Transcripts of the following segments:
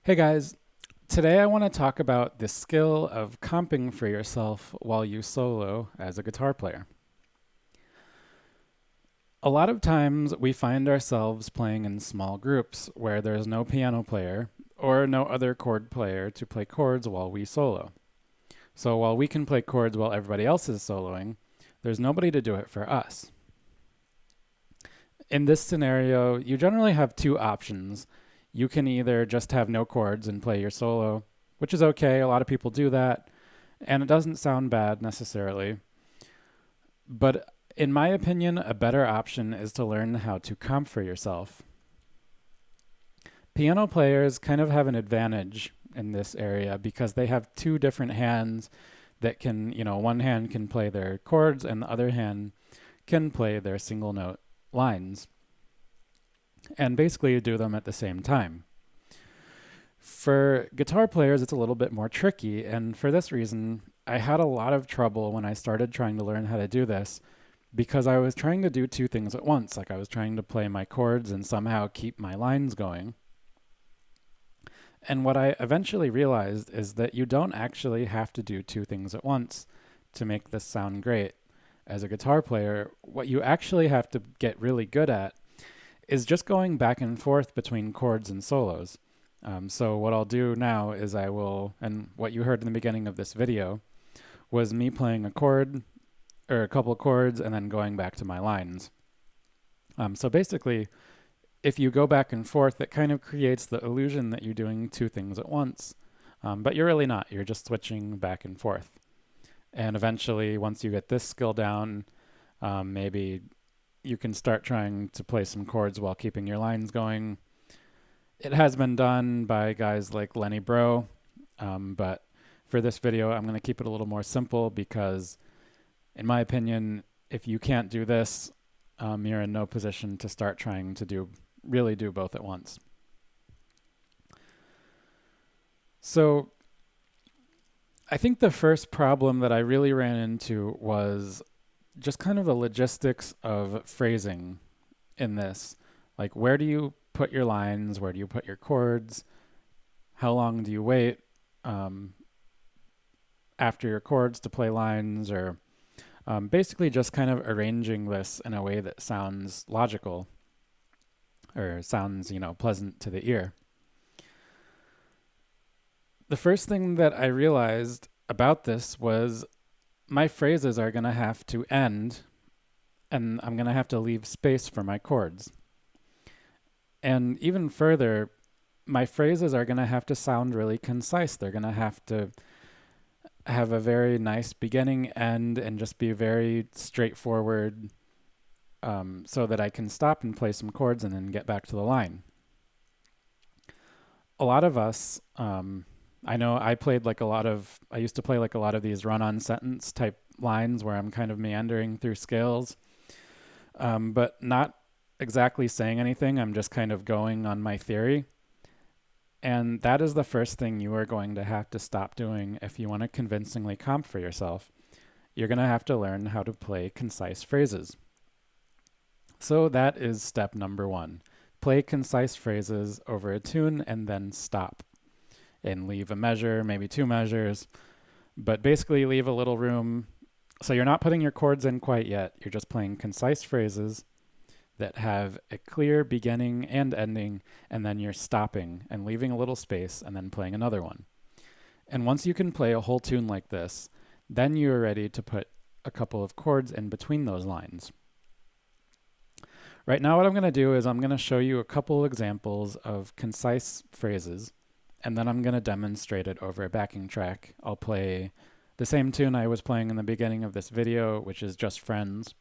Hey guys, today I want to talk about the skill of comping for yourself while you solo as a guitar player. A lot of times we find ourselves playing in small groups where there's no piano player or no other chord player to play chords while we solo. So while we can play chords while everybody else is soloing, there's nobody to do it for us. In this scenario, you generally have two options. You can either just have no chords and play your solo, which is okay. A lot of people do that, and it doesn't sound bad necessarily. But in my opinion, a better option is to learn how to comp for yourself. Piano players kind of have an advantage in this area because they have two different hands that can, one hand can play their chords and the other hand can play their single note lines, and basically do them at the same time. For guitar players, it's a little bit more tricky, and for this reason, I had a lot of trouble when I started trying to learn how to do this because I was trying to do two things at once. Like I was trying to play my chords and somehow keep my lines going. And what I eventually realized is that you don't actually have to do two things at once to make this sound great. As a guitar player, what you actually have to get really good at is just going back and forth between chords and solos. So what I'll do now is and what you heard in the beginning of this video was me playing a chord or a couple of chords and then going back to my lines. So basically, if you go back and forth, it kind of creates the illusion that you're doing two things at once, but you're really not. You're just switching back and forth. And eventually, once you get this skill down, maybe you can start trying to play some chords while keeping your lines going. It has been done by guys like Lenny Bro, but for this video, I'm going to keep it a little more simple because, in my opinion, if you can't do this, you're in no position to start trying to really do both at once. So I think the first problem that I really ran into was just kind of the logistics of phrasing in this. Like, where do you put your lines? Where do you put your chords? How long do you wait after your chords to play lines? Or basically just kind of arranging this in a way that sounds logical or sounds, pleasant to the ear. The first thing that I realized about this was my phrases are going to have to end, and I'm going to have to leave space for my chords. And even further, my phrases are going to have to sound really concise. They're going to have to have a very nice beginning, end, and just be very straightforward, so that I can stop and play some chords and then get back to the line. A lot of us, I know I used to play like a lot of these run-on sentence type lines where I'm kind of meandering through scales, but not exactly saying anything. I'm just kind of going on my theory. And that is the first thing you are going to have to stop doing if you want to convincingly comp for yourself. You're going to have to learn how to play concise phrases. So that is step number one. Play concise phrases over a tune and then stop. And leave a measure, maybe two measures, but basically leave a little room. So you're not putting your chords in quite yet. You're just playing concise phrases that have a clear beginning and ending, and then you're stopping and leaving a little space and then playing another one. And once you can play a whole tune like this, then you're ready to put a couple of chords in between those lines. Right now what I'm going to do is I'm going to show you a couple examples of concise phrases, and then I'm going to demonstrate it over a backing track. I'll play the same tune I was playing in the beginning of this video, which is Just Friends,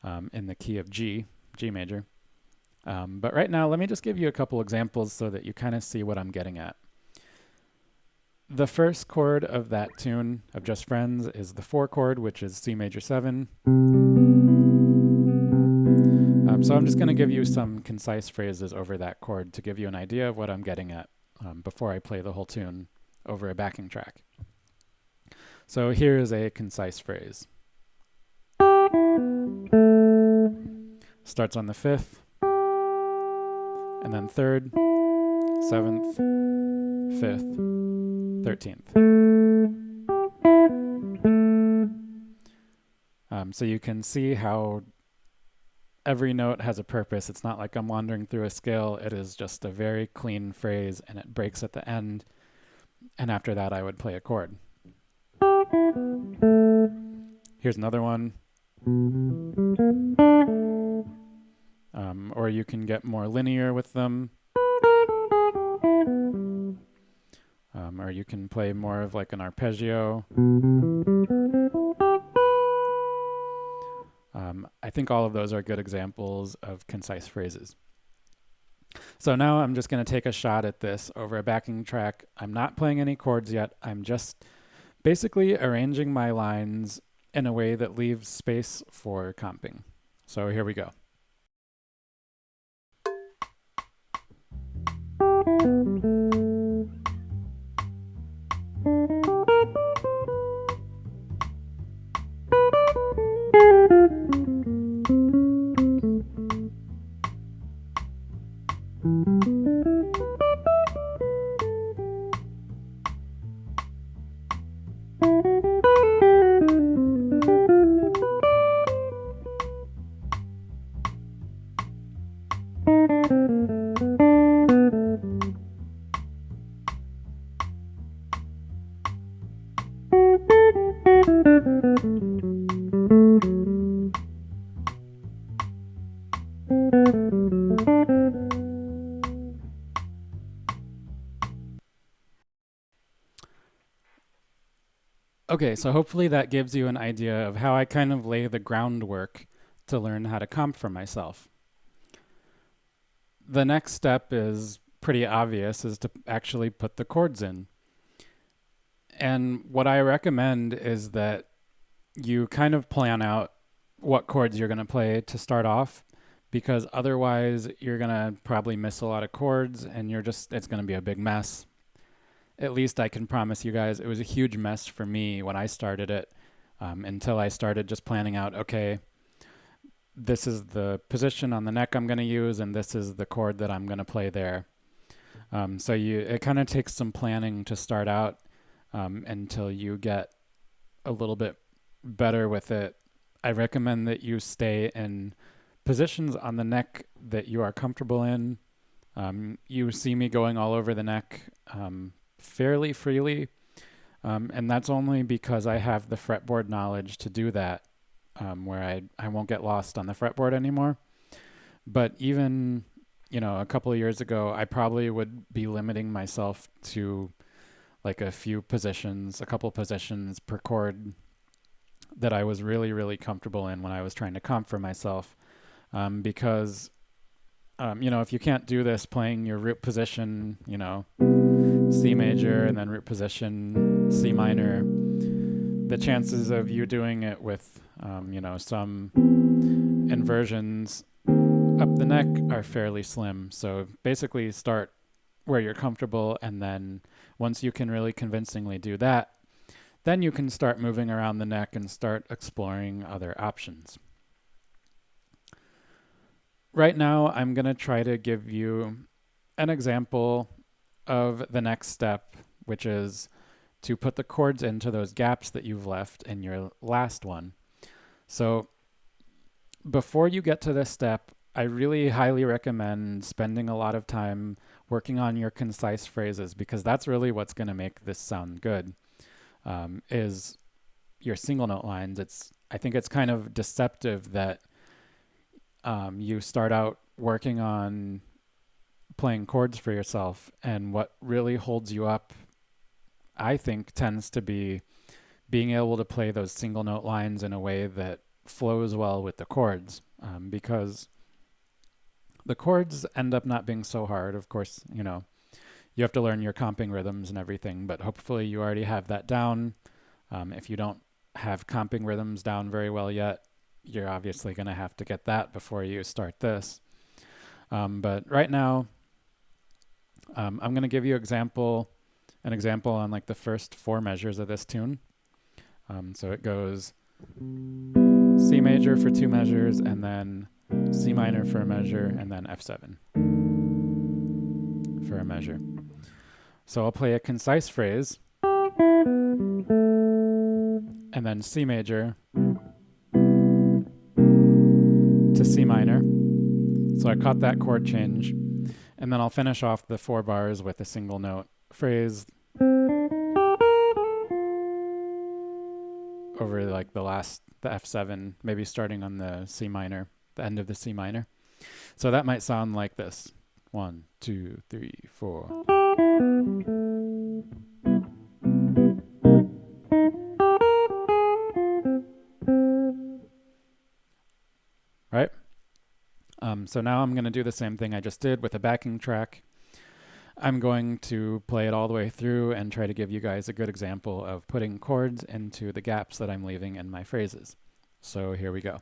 in the key of G major. But right now, let me just give you a couple examples so that you kind of see what I'm getting at. The first chord of that tune of Just Friends is the 4 chord, which is C major 7. So I'm just going to give you some concise phrases over that chord to give you an idea of what I'm getting at before I play the whole tune over a backing track. So here is a concise phrase. Starts on the 5th, and then 3rd, 7th, 5th, 13th. So you can see how every note has a purpose. It's not like I'm wandering through a scale. It is just a very clean phrase, and it breaks at the end. And after that, I would play a chord. Here's another one. Or you can get more linear with them. Or you can play more of like an arpeggio. I think all of those are good examples of concise phrases. So now I'm just going to take a shot at this over a backing track. I'm not playing any chords yet. I'm just basically arranging my lines in a way that leaves space for comping. So here we go. Okay, so hopefully that gives you an idea of how I kind of lay the groundwork to learn how to comp for myself. The next step is pretty obvious, is to actually put the chords in. And what I recommend is that you kind of plan out what chords you're going to play to start off, because otherwise you're going to probably miss a lot of chords and it's going to be a big mess. At least I can promise you guys it was a huge mess for me when I started it, until I started just planning out, okay, this is the position on the neck I'm going to use, and this is the chord that I'm going to play there. So it kind of takes some planning to start out until you get a little bit better with it. I recommend that you stay in positions on the neck that you are comfortable in. You see me going all over the neck fairly freely, and that's only because I have the fretboard knowledge to do that, where I won't get lost on the fretboard anymore. But even, a couple of years ago, I probably would be limiting myself to like a couple positions per chord that I was really, really comfortable in when I was trying to comp for myself. Because, if you can't do this playing your root position, C major and then root position C minor, the chances of you doing it with, some inversions up the neck are fairly slim. So basically start where you're comfortable, and then once you can really convincingly do that, then you can start moving around the neck and start exploring other options. Right now, I'm going to try to give you an example of the next step, which is to put the chords into those gaps that you've left in your last one. So before you get to this step, I really highly recommend spending a lot of time working on your concise phrases, because that's really what's going to make this sound good, is your single note lines. I think it's kind of deceptive that you start out working on playing chords for yourself, and what really holds you up, I think, tends to be being able to play those single note lines in a way that flows well with the chords, because the chords end up not being so hard. Of course, you have to learn your comping rhythms and everything, but hopefully you already have that down. If you don't have comping rhythms down very well yet, you're obviously going to have to get that before you start this. But right now, I'm going to give you an example on like the first 4 measures of this tune. So it goes C major for 2 measures, and then C minor for a measure, and then F7 for a measure. So I'll play a concise phrase, and then C major to C minor. So I caught that chord change, and then I'll finish off the 4 bars with a single note phrase over like the F7, maybe starting on the C minor, the end of the C minor. So that might sound like this. 1, 2, 3, 4. Right? So now I'm going to do the same thing I just did with a backing track. I'm going to play it all the way through and try to give you guys a good example of putting chords into the gaps that I'm leaving in my phrases. So here we go.